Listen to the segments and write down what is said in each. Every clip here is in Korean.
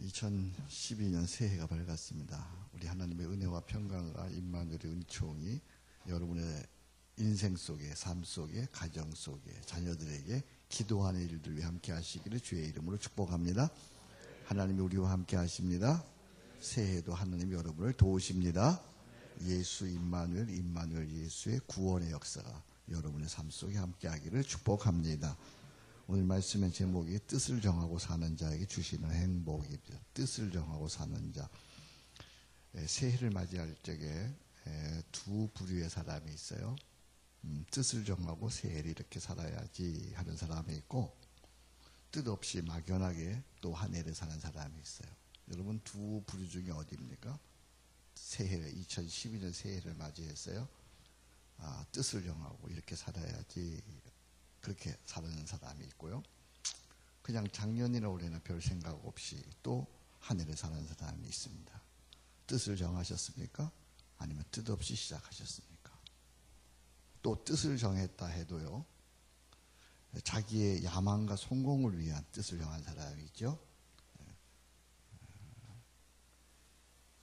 2012년 새해가 밝았습니다. 우리 하나님의 은혜와 평강과 임마누엘의 은총이 여러분의 인생 속에, 삶 속에, 가정 속에, 자녀들에게 기도하는 일들 위해 함께 하시기를 주의 이름으로 축복합니다. 하나님이 우리와 함께 하십니다. 새해에도 하나님이 여러분을 도우십니다. 예수 임마누엘, 임마누엘 예수의 구원의 역사가 여러분의 삶 속에 함께 하기를 축복합니다. 오늘 말씀의 제목이 뜻을 정하고 사는 자에게 주시는 행복입니다. 뜻을 정하고 사는 자. 새해를 맞이할 적에 두 부류의 사람이 있어요. 뜻을 정하고 새해를 이렇게 살아야지 하는 사람이 있고, 뜻없이 막연하게 또 한 해를 사는 사람이 있어요. 여러분 두 부류 중에 어디입니까? 새해를 2012년 새해를 맞이했어요. 뜻을 정하고 이렇게 살아야지, 그렇게 사는 사람이 있고요. 그냥 작년이나 올해나 별 생각 없이 또 한 해를 사는 사람이 있습니다. 뜻을 정하셨습니까? 아니면 뜻 없이 시작하셨습니까? 또 뜻을 정했다 해도요, 자기의 야망과 성공을 위한 뜻을 정한 사람이 있죠.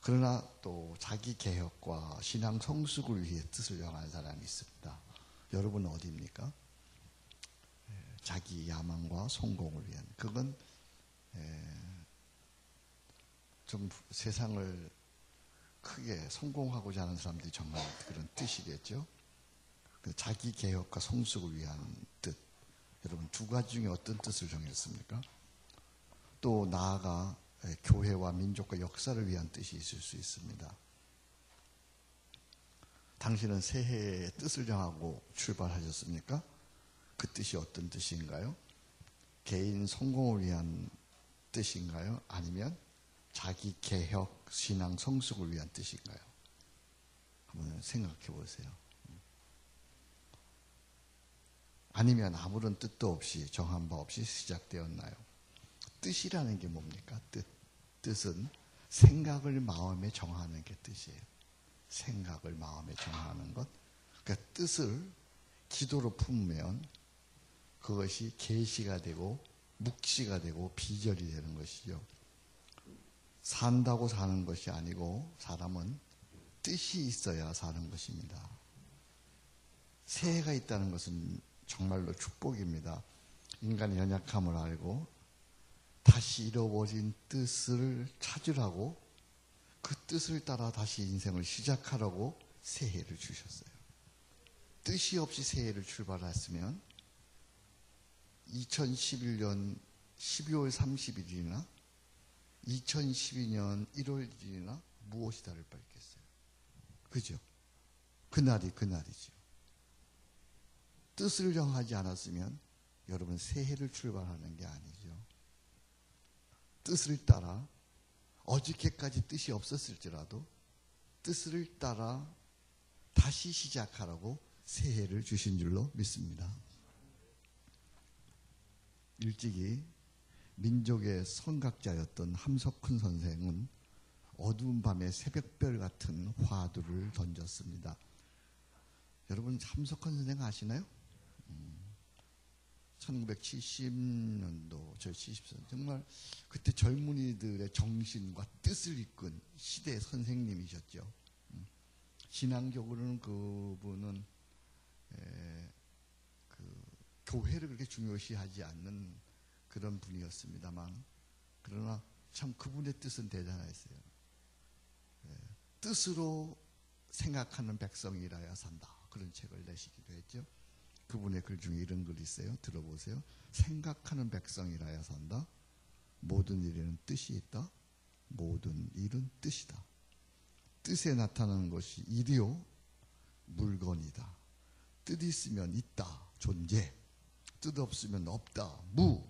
그러나 또 자기 개혁과 신앙 성숙을 위해 뜻을 정한 사람이 있습니다. 여러분은 어디입니까? 자기 야망과 성공을 위한, 그건 좀 세상을 크게 성공하고자 하는 사람들이 정말 그런 뜻이겠죠. 자기 개혁과 성숙을 위한 뜻. 여러분 두 가지 중에 어떤 뜻을 정했습니까? 또 나아가 교회와 민족과 역사를 위한 뜻이 있을 수 있습니다. 당신은 새해에 뜻을 정하고 출발하셨습니까? 그 뜻이 어떤 뜻인가요? 개인 성공을 위한 뜻인가요? 아니면 자기 개혁, 신앙 성숙을 위한 뜻인가요? 한번 생각해 보세요. 아니면 아무런 뜻도 없이, 정한 바 없이 시작되었나요? 뜻이라는 게 뭡니까? 뜻은 생각을 마음에 정하는 게 뜻이에요. 생각을 마음에 정하는 것. 그러니까 뜻을 기도로 품으면 그것이 계시가 되고 묵시가 되고 비전이 되는 것이죠. 산다고 사는 것이 아니고 사람은 뜻이 있어야 사는 것입니다. 새해가 있다는 것은 정말로 축복입니다. 인간의 연약함을 알고 다시 잃어버린 뜻을 찾으라고, 그 뜻을 따라 다시 인생을 시작하라고 새해를 주셨어요. 뜻이 없이 새해를 출발했으면 2011년 12월 30일이나 2012년 1월 1일이나 무엇이 다를 바 있겠어요? 그죠? 그날이 그날이죠. 뜻을 정하지 않았으면 여러분 새해를 출발하는 게 아니죠. 뜻을 따라 어저께까지 뜻이 없었을지라도 뜻을 따라 다시 시작하라고 새해를 주신 줄로 믿습니다. 일찍이 민족의 선각자였던 함석훈 선생은 어두운 밤에 새벽별 같은 화두를 던졌습니다. 여러분 함석훈 선생 아시나요? 1970년도, 저 70년, 정말 그때 젊은이들의 정신과 뜻을 이끈 시대의 선생님이셨죠. 신앙적으로는 그분은 교회를 그렇게 중요시하지 않는 그런 분이었습니다만, 그러나 참 그분의 뜻은 대단했어요. 뜻으로 생각하는 백성이라야 산다, 그런 책을 내시기도 했죠. 그분의 글 중에 이런 글이 있어요. 들어보세요. 생각하는 백성이라야 산다. 모든 일에는 뜻이 있다. 모든 일은 뜻이다. 뜻에 나타나는 것이 일이요 물건이다. 뜻 있으면 있다, 존재. 뜻 없으면 없다, 무.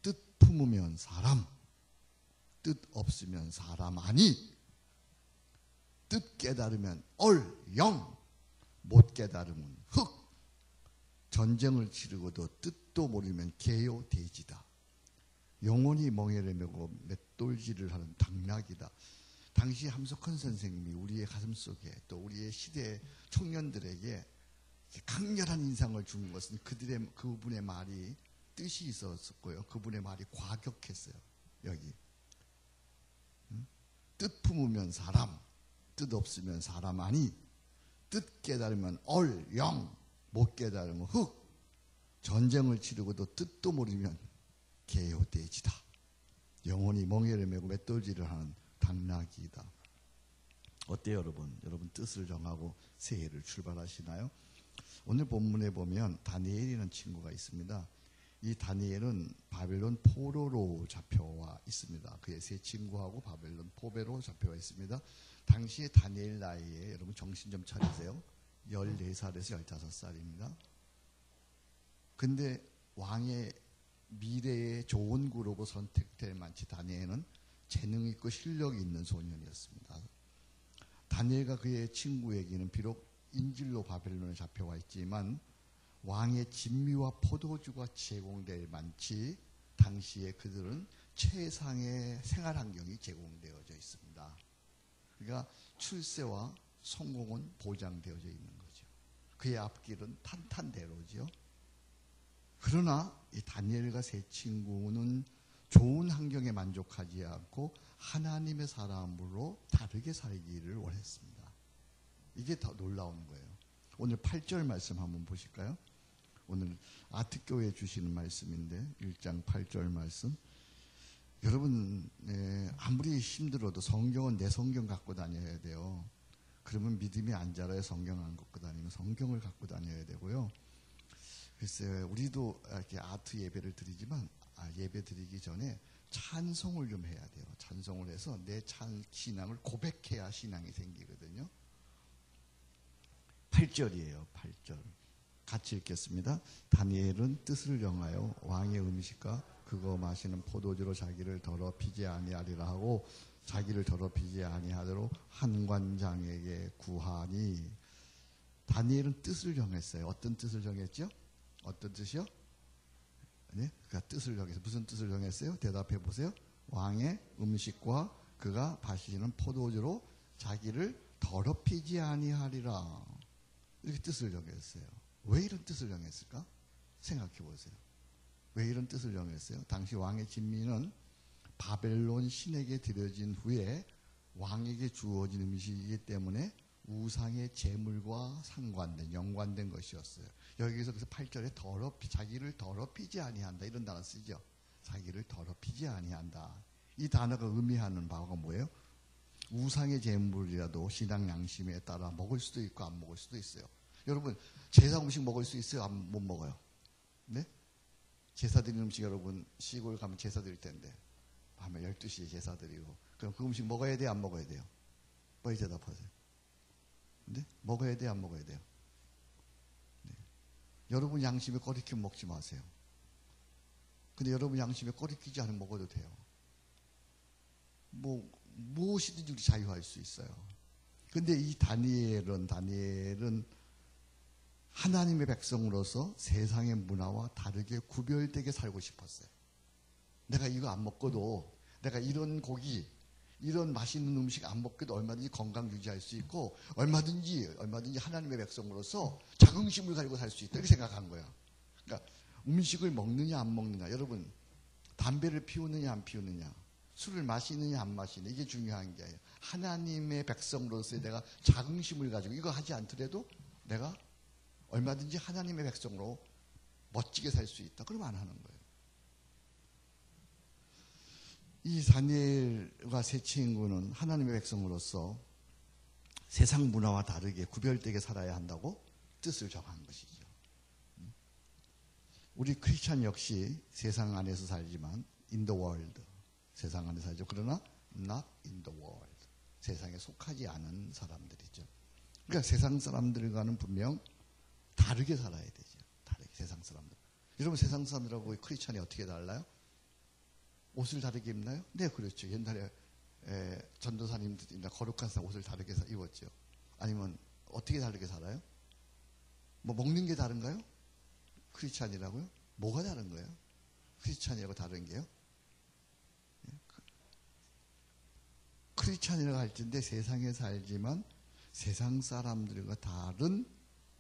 뜻 품으면 사람. 뜻 없으면 사람 아니. 뜻 깨달으면 얼, 영. 못 깨달으면 흑. 전쟁을 치르고도 뜻도 모르면 개요 돼지다. 영원히 멍에를 메고 맷돌질을 하는 당나귀다. 당시 함석헌 선생님이 우리의 가슴속에, 또 우리의 시대 청년들에게 강렬한 인상을 준 것은 그분의 말이 뜻이 있었고요. 그분의 말이 과격했어요. 여기. 뜻 품으면 사람, 뜻 없으면 사람 아니, 뜻 깨달으면 얼, 영, 못 깨달으면 흑, 전쟁을 치르고도 뜻도 모르면 개요돼지다. 영혼이 멍에를 메고 맷돌질을 하는 당나귀이다. 어때요, 여러분? 여러분 뜻을 정하고 새해를 출발하시나요? 오늘 본문에 보면 다니엘이라는 친구가 있습니다. 이 다니엘은 바벨론 포로로 잡혀와 있습니다. 그의 세 친구하고 바벨론 포로로 잡혀와 있습니다. 당시에 다니엘 나이에 여러분 정신 좀 차리세요. 14살에서 15살입니다. 근데 왕의 미래의 좋은 그룹으로 선택될 만치 다니엘은 재능 있고 실력이 있는 소년이었습니다. 다니엘과 그의 친구에게는 비록 인질로 바벨론에 잡혀와 있지만 왕의 진미와 포도주가 제공될 만치 당시에 그들은 최상의 생활 환경이 제공되어져 있습니다. 그러니까 출세와 성공은 보장되어져 있는 거죠. 그의 앞길은 탄탄대로죠. 그러나 이 다니엘과 세 친구는 좋은 환경에 만족하지 않고 하나님의 사람으로 다르게 살기를 원했습니다. 이게 더 놀라운 거예요. 오늘 8절 말씀 한번 보실까요? 오늘 아트교회 주시는 말씀인데 1장 8절 말씀. 여러분 아무리 힘들어도 성경은 내 성경 갖고 다녀야 돼요. 그러면 믿음이 안 자라요. 성경 안 갖고 다니면 성경을 갖고 다녀야 되고요. 글쎄 우리도 이렇게 아트 예배를 드리지만 예배 드리기 전에 찬송을 좀 해야 돼요. 찬송을 해서 내 신앙을 고백해야 신앙이 생기거든요. 8절이에요. 8절. 같이 읽겠습니다. 다니엘은 뜻을 정하여 왕의 음식과 그거 마시는 포도주로 자기를 더럽히지 아니하리라 하고 자기를 더럽히지 아니하도록 한관장에게 구하니. 다니엘은 뜻을 정했어요. 어떤 뜻을 정했죠? 어떤 뜻이요? 네? 그가 뜻을 정했어요. 무슨 뜻을 정했어요? 대답해 보세요. 왕의 음식과 그가 마시는 포도주로 자기를 더럽히지 아니하리라. 이렇게 뜻을 정했어요. 왜 이런 뜻을 정했을까? 생각해 보세요. 왜 이런 뜻을 정했어요? 당시 왕의 진미는 바벨론 신에게 드려진 후에 왕에게 주어진 음식이기 때문에 우상의 제물과 상관된 연관된 것이었어요. 여기서 그래서 8절에 자기를 더럽히지 아니한다 이런 단어 쓰죠. 자기를 더럽히지 아니한다. 이 단어가 의미하는 바가 뭐예요? 우상의 제물이라도 신앙 양심에 따라 먹을 수도 있고 안 먹을 수도 있어요. 여러분 제사 음식 먹을 수 있어요? 못 먹어요? 네? 제사 드리는 음식 여러분 시골 가면 제사 드릴 텐데 밤에 12시에 제사 드리고 그럼 그 음식 먹어야 돼요? 안 먹어야 돼요? 빨리 대답하세요. 네? 먹어야 돼요? 안 먹어야 돼요? 네. 여러분 양심에 꺼리키면 먹지 마세요. 근데 여러분 양심에 꺼리키지 않으면 먹어도 돼요. 무엇이든지 우리 자유할 수 있어요. 근데 이 다니엘은 하나님의 백성으로서 세상의 문화와 다르게 구별되게 살고 싶었어요. 내가 이거 안 먹고도 내가 이런 고기 이런 맛있는 음식 안 먹고도 얼마든지 건강 유지할 수 있고 얼마든지 하나님의 백성으로서 자긍심을 가지고 살 수 있다 이렇게 생각한 거야. 그러니까 음식을 먹느냐 안 먹느냐 여러분 담배를 피우느냐 안 피우느냐 술을 마시느냐 안 마시느냐 이게 중요한 게 아니에요. 하나님의 백성으로서 내가 자긍심을 가지고 이거 하지 않더라도 내가 얼마든지 하나님의 백성으로 멋지게 살 수 있다. 그러면 안 하는 거예요. 이 다니엘과 세 친구는 하나님의 백성으로서 세상 문화와 다르게 구별되게 살아야 한다고 뜻을 정한 것이죠. 우리 크리스찬 역시 세상 안에서 살지만 in the world 세상 안에 살죠. 그러나 not in the world 세상에 속하지 않은 사람들이죠. 그러니까 세상 사람들과는 분명 다르게 살아야 되죠. 다르게 세상 사람들. 여러분 세상 사람들하고 크리스찬이 어떻게 달라요? 옷을 다르게 입나요? 네, 그렇죠. 옛날에 전도사님들이나 거룩한 사람 옷을 다르게 입었죠. 아니면 어떻게 다르게 살아요? 먹는 게 다른가요? 크리스찬이라고요? 뭐가 다른 거예요? 크리스찬이라고 다른 게요? 크리스찬이라고 할 텐데 세상에 살지만 세상 사람들과 다른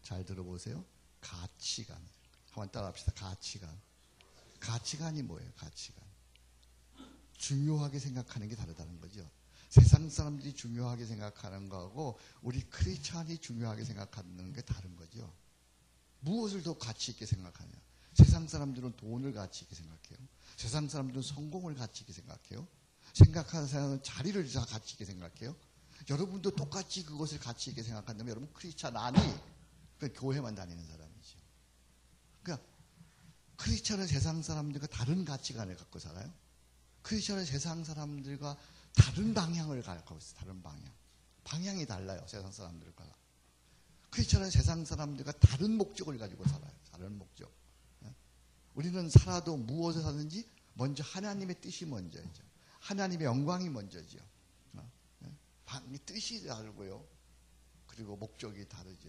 잘 들어보세요. 가치관. 한번 따라합시다. 가치관이 뭐예요? 가치관. 중요하게 생각하는 게 다르다는 거죠. 세상 사람들이 중요하게 생각하는 거하고 우리 크리스찬이 중요하게 생각하는 게 다른 거죠. 무엇을 더 가치 있게 생각하냐? 세상 사람들은 돈을 가치 있게 생각해요. 세상 사람들은 성공을 가치 있게 생각해요. 생각하는 사람은 자리를 다 가치 있게 생각해요. 여러분도 똑같이 그것을 가치 있게 생각한다면 여러분 크리스찬 아니? 그 교회만 다니는 사람이죠. 그러니까 크리스찬은 세상 사람들과 다른 가치관을 갖고 살아요. 크리스찬은 세상 사람들과 다른 방향을 갖고 있어요. 다른 방향. 방향이 달라요. 세상 사람들과. 크리스찬은 세상 사람들과 다른 목적을 가지고 살아요. 다른 목적. 우리는 살아도 무엇을 하든지 먼저 하나님의 뜻이 먼저죠. 하나님의 영광이 먼저죠. 뜻이 다르고요. 그리고 목적이 다르죠.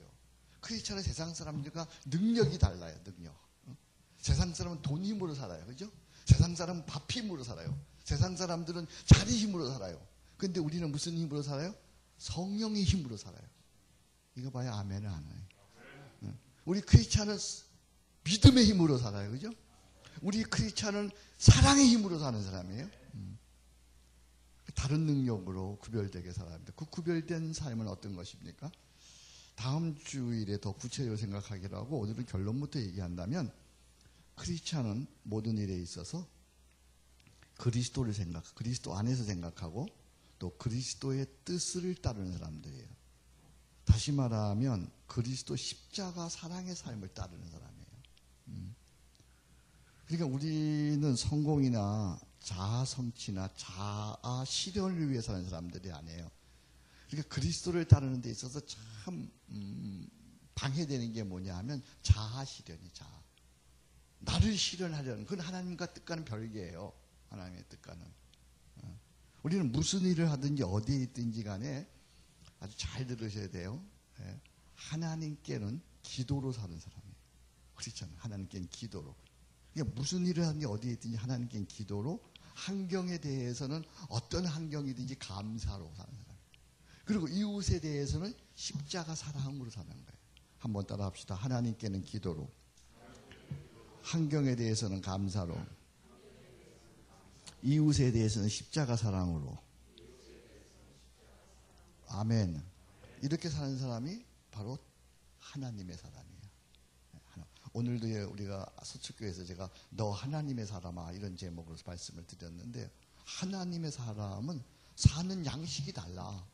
크리스찬은 세상 사람들과 능력이 달라요. 능력. 세상 사람은 돈 힘으로 살아요. 그죠? 세상 사람은 밥 힘으로 살아요. 세상 사람들은 자리 힘으로 살아요. 근데 우리는 무슨 힘으로 살아요? 성령의 힘으로 살아요. 이거 봐야 아멘을 안 해요. 우리 크리스찬은 믿음의 힘으로 살아요. 그죠? 우리 크리스찬은 사랑의 힘으로 사는 사람이에요. 다른 능력으로 구별되게 살아야 합니다. 그 구별된 삶은 어떤 것입니까? 다음 주일에 더 구체적으로 생각하기로 하고 오늘은 결론부터 얘기한다면 크리스찬은 모든 일에 있어서 그리스도를 그리스도 안에서 생각하고 또 그리스도의 뜻을 따르는 사람들이에요. 다시 말하면 그리스도 십자가 사랑의 삶을 따르는 사람이에요. 그러니까 우리는 성공이나 자아 성취나 자아 실현을 위해 사는 사람들이 아니에요. 그러니까 그리스도를 따르는 데 있어서 참 방해되는 게 뭐냐 하면 자아 실현이 자아. 나를 실현하려는 그건 하나님과 뜻과는 별개예요. 하나님의 뜻과는. 우리는 무슨 일을 하든지 어디에 있든지 간에 아주 잘 들으셔야 돼요. 하나님께는 기도로 사는 사람이에요. 그렇잖아요. 하나님께는 기도로. 그러니까 무슨 일을 하든지 어디에 있든지 하나님께는 기도로 환경에 대해서는 어떤 환경이든지 감사로 사는 사람이에요. 그리고 이웃에 대해서는 십자가 사랑으로 사는 거예요. 한번 따라 합시다. 하나님께는 기도로 환경에 대해서는 감사로 이웃에 대해서는 십자가 사랑으로 아멘. 이렇게 사는 사람이 바로 하나님의 사람이에요. 오늘도 우리가 서초교회에서 제가 너 하나님의 사람아 이런 제목으로 말씀을 드렸는데 하나님의 사람은 사는 양식이 달라.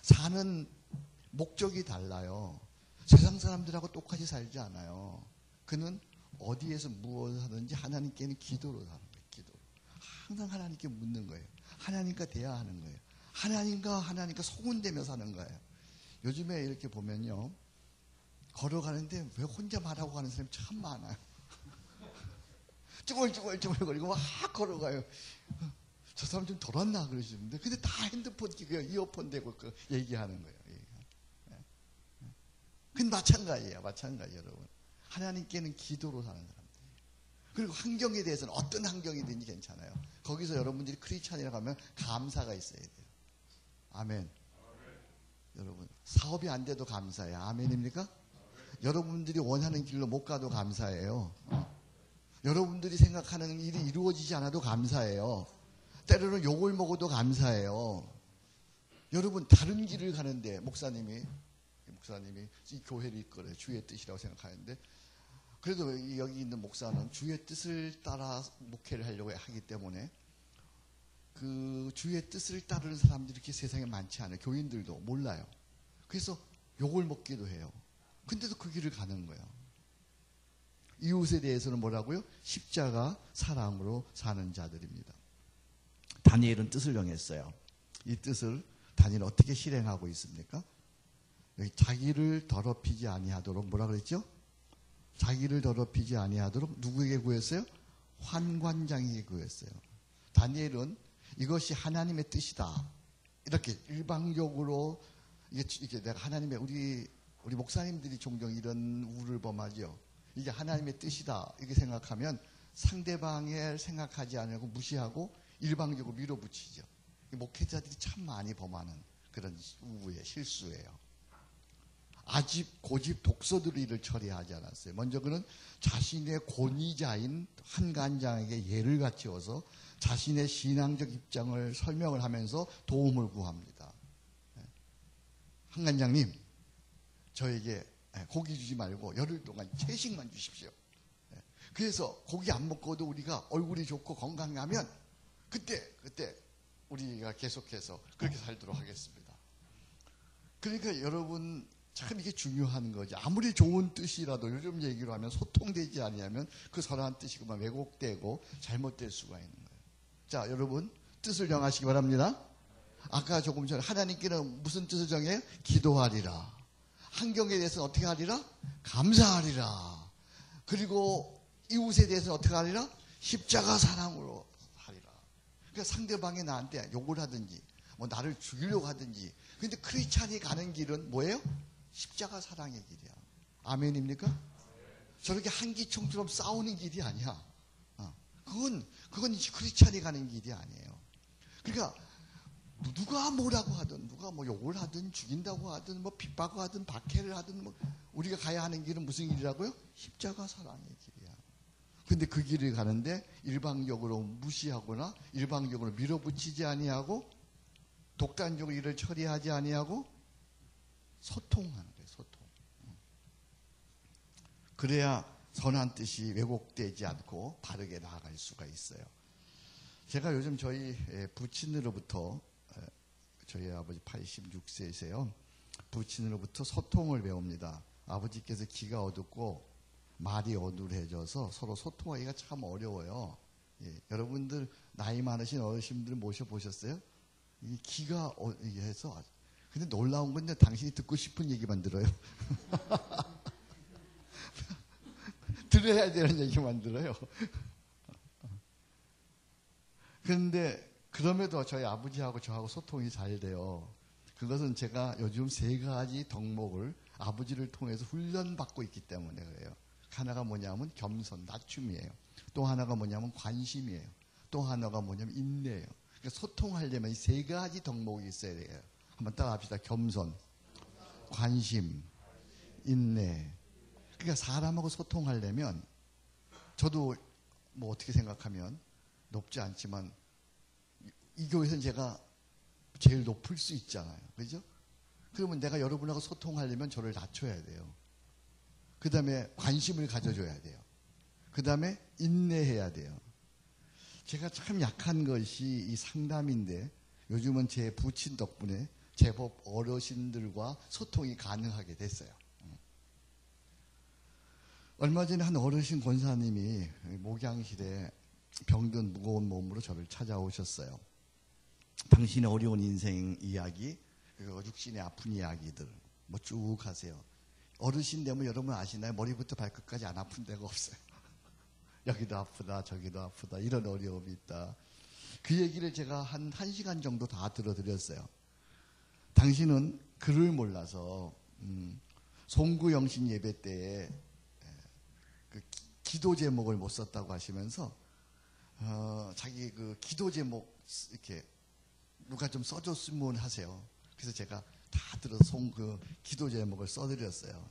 사는 목적이 달라요. 세상 사람들하고 똑같이 살지 않아요. 그는 어디에서 무엇을 하든지 하나님께는 기도로 사는 거예요. 기도로. 항상 하나님께 묻는 거예요. 하나님과 대화하는 거예요. 하나님과 소문대며 사는 거예요. 요즘에 이렇게 보면요. 걸어가는데 왜 혼자 말하고 가는 사람이 참 많아요. 쭈글쭈글쭈글거리고 막 걸어가요. 저 사람 좀 돌았나 그러시는데 근데 다 핸드폰 끼고 이어폰 대고 얘기하는 거예요. 그건 마찬가지예요. 여러분. 하나님께는 기도로 사는 사람들이에요. 그리고 환경에 대해서는 어떤 환경이든지 괜찮아요. 거기서 여러분들이 크리스찬이라고 하면 감사가 있어야 돼요. 아멘. 여러분 사업이 안 돼도 감사해요. 아멘입니까? 여러분들이 원하는 길로 못 가도 감사해요. 여러분들이 생각하는 일이 이루어지지 않아도 감사해요. 때로는 욕을 먹어도 감사해요. 여러분 다른 길을 가는데 목사님이 이 교회를 이끌어요. 주의 뜻이라고 생각하는데 그래도 여기 있는 목사는 주의 뜻을 따라 목회를 하려고 하기 때문에 그 주의 뜻을 따르는 사람들이 이렇게 세상에 많지 않아요. 교인들도 몰라요. 그래서 욕을 먹기도 해요. 근데도 그 길을 가는 거예요. 이웃에 대해서는 뭐라고요? 십자가 사랑으로 사는 자들입니다. 다니엘은 뜻을 정했어요. 이 뜻을 다니엘은 어떻게 실행하고 있습니까? 여기 자기를 더럽히지 아니하도록 뭐라 그랬죠? 자기를 더럽히지 아니하도록 누구에게 구했어요? 환관장에게 구했어요. 다니엘은 이것이 하나님의 뜻이다. 이렇게 일방적으로 이게 내가 하나님의 우리 목사님들이 종종 이런 우를 범하죠. 이게 하나님의 뜻이다. 이렇게 생각하면 상대방을 생각하지 않고 무시하고 일방적으로 밀어붙이죠. 목회자들이 참 많이 범하는 그런 우의 실수예요. 아집, 고집, 독서들이 이를 처리하지 않았어요. 먼저 그는 자신의 권위자인 환관장에게 예를 갖추어서 자신의 신앙적 입장을 설명을 하면서 도움을 구합니다. 한관장님, 저에게 고기 주지 말고 열흘 동안 채식만 주십시오. 그래서 고기 안 먹고도 우리가 얼굴이 좋고 건강하면 그때 우리가 계속해서 그렇게 살도록 하겠습니다. 그러니까 여러분, 참 이게 중요한 거지. 아무리 좋은 뜻이라도 요즘 얘기로 하면 소통되지 아니하면 그 선한 뜻이 그만 왜곡되고 잘못될 수가 있는 거예요. 자, 여러분 뜻을 정하시기 바랍니다. 아까 조금 전에 하나님께는 무슨 뜻을 정해요? 기도하리라. 환경에 대해서는 어떻게 하리라? 감사하리라. 그리고 이웃에 대해서는 어떻게 하리라? 십자가 사랑으로 하리라. 그러니까 상대방이 나한테 욕을 하든지 뭐 나를 죽이려고 하든지, 근데 크리스찬이 가는 길은 뭐예요? 십자가 사랑의 길이야. 아멘입니까? 저렇게 한기총처럼 싸우는 길이 아니야. 그건 크리스찬이 가는 길이 아니에요. 그러니까 누가 뭐라고 하든, 누가 뭐 욕을 하든 죽인다고 하든 뭐 핍박을 하든 박해를 하든 뭐 우리가 가야 하는 길은 무슨 길이라고요? 십자가 사랑의 길이야. 근데 그 길을 가는데 일방적으로 무시하거나 일방적으로 밀어붙이지 아니하고 독단적으로 일을 처리하지 아니하고 소통하는 거예요. 소통. 그래야 선한 뜻이 왜곡되지 않고 바르게 나아갈 수가 있어요. 제가 요즘 저희 부친으로부터, 저희 아버지 86세이세요. 부친으로부터 소통을 배웁니다. 아버지께서 기가 어둡고 말이 어눌해져서 서로 소통하기가 참 어려워요. 여러분들 나이 많으신 어르신들 모셔보셨어요? 이 기가 해서. 근데 놀라운 건 당신이 듣고 싶은 얘기만 들어요. 들어야 되는 얘기만 들어요. 그런데 그럼에도 저희 아버지하고 저하고 소통이 잘 돼요. 그것은 제가 요즘 3가지 덕목을 아버지를 통해서 훈련받고 있기 때문에 그래요. 하나가 뭐냐면 겸손, 낮춤이에요. 또 하나가 뭐냐면 관심이에요. 또 하나가 뭐냐면 인내예요. 그러니까 소통하려면 이 3가지 덕목이 있어야 돼요. 한번 따라 합시다. 겸손, 관심, 인내. 그러니까 사람하고 소통하려면, 저도 뭐 어떻게 생각하면 높지 않지만 이 교회에서는 제가 제일 높을 수 있잖아요. 그죠? 그러면 내가 여러분하고 소통하려면 저를 낮춰야 돼요. 그 다음에 관심을 가져줘야 돼요. 그 다음에 인내해야 돼요. 제가 참 약한 것이 이 상담인데 요즘은 제 부친 덕분에 제법 어르신들과 소통이 가능하게 됐어요. 얼마 전에 한 어르신 권사님이 목양실에 병든 무거운 몸으로 저를 찾아오셨어요. 당신의 어려운 인생 이야기, 그리고 육신의 아픈 이야기들 뭐 쭉 하세요. 어르신 되면 여러분 아시나요? 머리부터 발끝까지 안 아픈 데가 없어요. 여기도 아프다 저기도 아프다 이런 어려움이 있다. 그 얘기를 제가 한 1시간 정도 다 들어드렸어요. 당신은 글을 몰라서 송구영신 예배 때에 그 기도 제목을 못 썼다고 하시면서 자기 그 기도 제목 이렇게 누가 좀 써줬으면 하세요. 그래서 제가 다 들어서 그 기도 제목을 써드렸어요.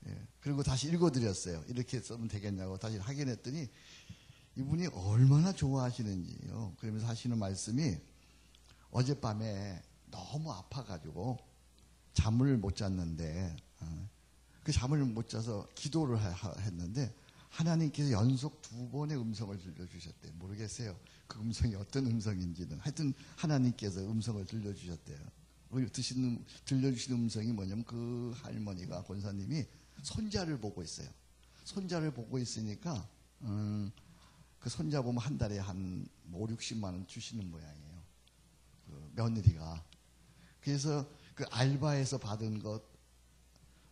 예. 그리고 다시 읽어드렸어요. 이렇게 쓰면 되겠냐고 다시 확인했더니 이분이 얼마나 좋아하시는지요. 그러면서 하시는 말씀이 어젯밤에 너무 아파가지고 잠을 못 잤는데 그 잠을 못 자서 기도를 했는데 하나님께서 연속 2번의 음성을 들려주셨대요. 모르겠어요. 그 음성이 어떤 음성인지는. 하여튼 하나님께서 음성을 들려주셨대요. 들려주신 음성이 뭐냐면 그 할머니가 권사님이 손자를 보고 있어요. 손자를 보고 있으니까 그 손자 보면 한 달에 한 5, 60만 원 주시는 모양이에요. 그 며느리가. 그래서 그 알바에서 받은 것,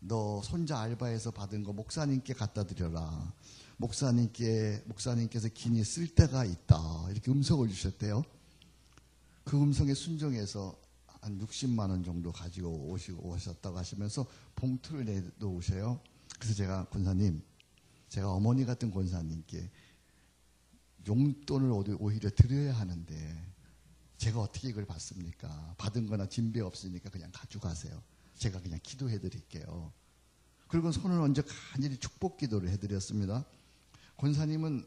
너 손자 알바에서 받은 거 목사님께 갖다 드려라. 목사님께서 기니 쓸 때가 있다. 이렇게 음성을 주셨대요. 그 음성에 순종해서 한 60만 원 정도 가지고 오셨다고 하시면서 봉투를 내놓으셔요. 그래서 제가 권사님, 제가 어머니 같은 권사님께 용돈을 오히려 드려야 하는데 제가 어떻게 이걸 받습니까? 받은 거나 진배 없으니까 그냥 가져가세요. 제가 그냥 기도해 드릴게요. 그리고 손을 얹어 간절히 축복 기도를 해드렸습니다. 권사님은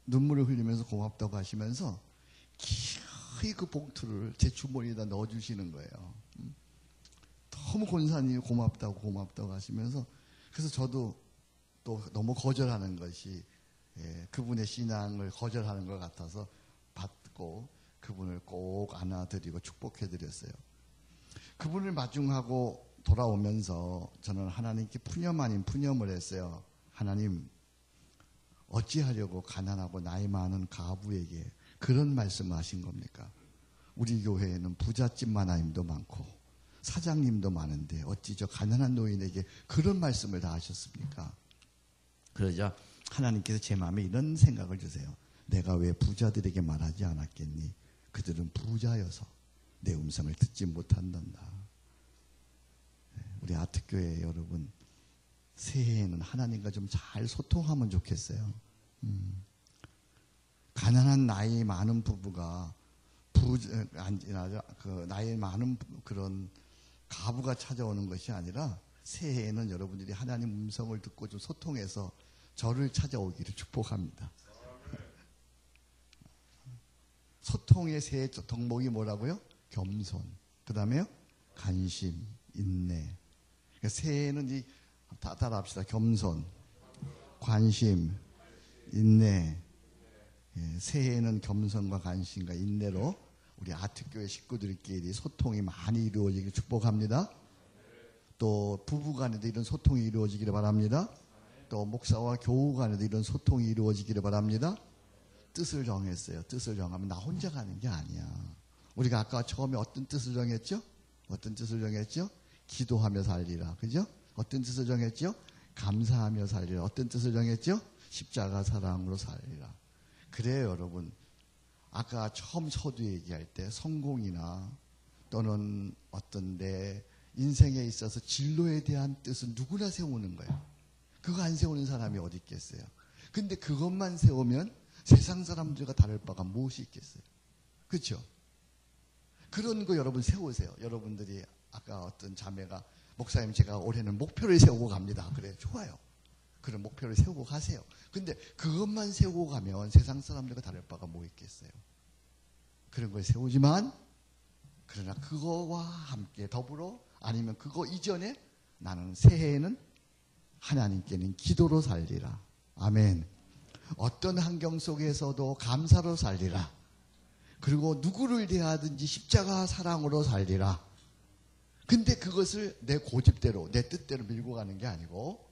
눈물을 흘리면서 고맙다고 하시면서 기어이 그 봉투를 제 주머니에다 넣어주시는 거예요. 너무 권사님이 고맙다고 하시면서, 그래서 저도 또 너무 거절하는 것이 그분의 신앙을 거절하는 것 같아서 받고 그분을 꼭 안아드리고 축복해드렸어요. 그분을 마중하고 돌아오면서 저는 하나님께 푸념 아닌 푸념을 했어요. 하나님, 어찌하려고 가난하고 나이 많은 가부에게 그런 말씀을 하신 겁니까? 우리 교회에는 부잣집 하나님도 많고 사장님도 많은데 어찌 저 가난한 노인에게 그런 말씀을 다 하셨습니까? 그러자 하나님께서 제 마음에 이런 생각을 주세요. 내가 왜 부자들에게 말하지 않았겠니? 그들은 부자여서 내 음성을 듣지 못한단다. 우리 아트교회 여러분, 새해에는 하나님과 좀 잘 소통하면 좋겠어요. 가난한 나이 많은 부부가 나이 많은 그런 가부가 찾아오는 것이 아니라 새해에는 여러분들이 하나님 음성을 듣고 좀 소통해서 저를 찾아오기를 축복합니다. 소통의 새 덕목이 뭐라고요? 겸손. 그 다음에요? 관심, 인내. 그러니까 새해에는 다 따라합시다. 겸손, 관심, 인내. 새해에는 겸손과 관심과 인내로 우리 아트교회 식구들끼리 소통이 많이 이루어지길 축복합니다. 또 부부간에도 이런 소통이 이루어지기를 바랍니다. 또 목사와 교우 간에도 이런 소통이 이루어지기를 바랍니다. 뜻을 정했어요. 뜻을 정하면 나 혼자 가는 게 아니야. 우리가 아까 처음에 어떤 뜻을 정했죠? 어떤 뜻을 정했죠? 기도하며 살리라. 그죠? 어떤 뜻을 정했죠? 감사하며 살리라. 어떤 뜻을 정했죠? 십자가 사랑으로 살리라. 그래요, 여러분. 아까 처음 서두 얘기할 때 성공이나 또는 어떤 내 인생에 있어서 진로에 대한 뜻은 누구나 세우는 거예요. 그거 안 세우는 사람이 어디 있겠어요? 근데 그것만 세우면 세상 사람들과 다를 바가 무엇이 있겠어요? 그렇죠? 그런 거 여러분 세우세요. 여러분들이 아까 어떤 자매가 목사님 제가 올해는 목표를 세우고 갑니다. 그래, 좋아요. 그런 목표를 세우고 가세요. 근데 그것만 세우고 가면 세상 사람들과 다를 바가 뭐 있겠어요? 그런 걸 세우지만 그러나 그거와 함께 더불어 아니면 그거 이전에 나는 새해에는 하나님께는 기도로 살리라. 아멘. 어떤 환경 속에서도 감사로 살리라. 그리고 누구를 대하든지 십자가 사랑으로 살리라. 근데 그것을 내 고집대로 내 뜻대로 밀고 가는 게 아니고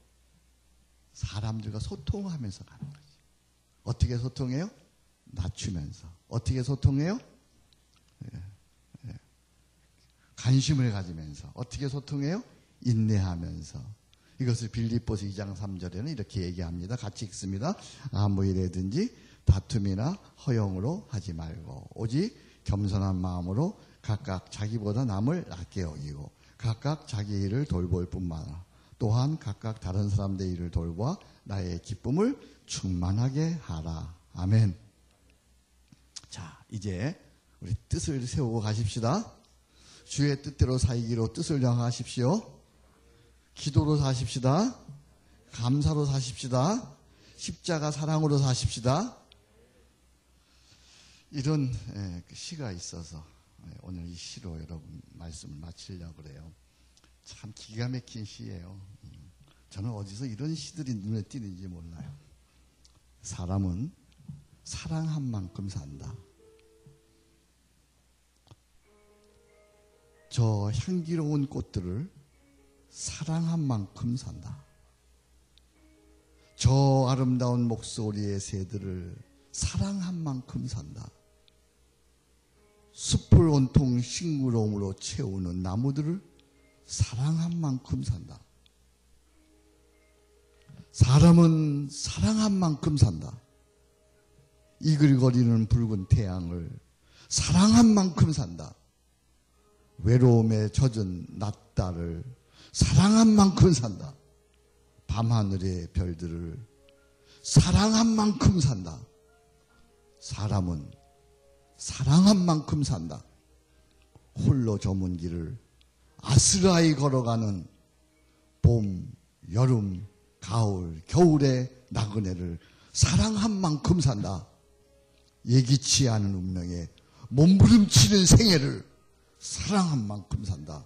사람들과 소통하면서 가는 거지. 어떻게 소통해요? 낮추면서. 어떻게 소통해요? 관심을 가지면서. 어떻게 소통해요? 인내하면서. 이것을 빌립보서 2장 3절에는 이렇게 얘기합니다. 같이 읽습니다. 아무 일에든지 다툼이나 허용으로 하지 말고 오직 겸손한 마음으로 각각 자기보다 남을 낮게 여기고 각각 자기 일을 돌볼 뿐만 아니라 또한 각각 다른 사람들의 일을 돌보아 나의 기쁨을 충만하게 하라. 아멘. 자, 이제 우리 뜻을 세우고 가십시다. 주의 뜻대로 살기로 뜻을 정하십시오. 기도로 사십시다. 감사로 사십시다. 십자가 사랑으로 사십시다. 이런 시가 있어서 오늘 이 시로 여러분 말씀을 마치려고 그래요. 참 기가 막힌 시예요. 저는 어디서 이런 시들이 눈에 띄는지 몰라요. 사람은 사랑한 만큼 산다. 저 향기로운 꽃들을 사랑한 만큼 산다. 저 아름다운 목소리의 새들을 사랑한 만큼 산다. 숲을 온통 싱그러움으로 채우는 나무들을 사랑한 만큼 산다. 사람은 사랑한 만큼 산다. 이글거리는 붉은 태양을 사랑한 만큼 산다. 외로움에 젖은 낮달을 사랑한 만큼 산다. 밤하늘의 별들을 사랑한 만큼 산다. 사람은 사랑한 만큼 산다. 홀로 저문 길을 아스라이 걸어가는 봄, 여름, 가을, 겨울의 나그네를 사랑한 만큼 산다. 예기치 않은 운명에 몸부림치는 생애를 사랑한 만큼 산다.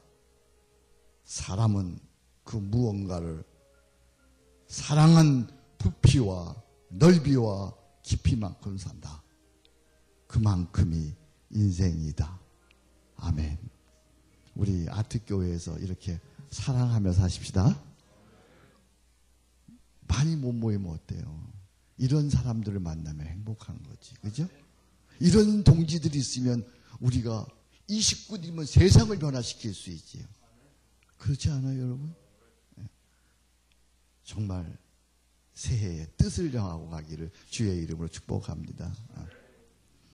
사람은 그 무언가를 사랑한 부피와 넓이와 깊이만큼 산다. 그만큼이 인생이다. 아멘. 우리 아트교회에서 이렇게 사랑하며 사십시다. 많이 못 모이면 어때요? 이런 사람들을 만나면 행복한 거지. 그죠? 이런 동지들이 있으면 우리가 29일이면 세상을 변화시킬 수 있지요. 그렇지 않아요, 여러분? 정말 새해의 뜻을 정하고 가기를 주의 이름으로 축복합니다.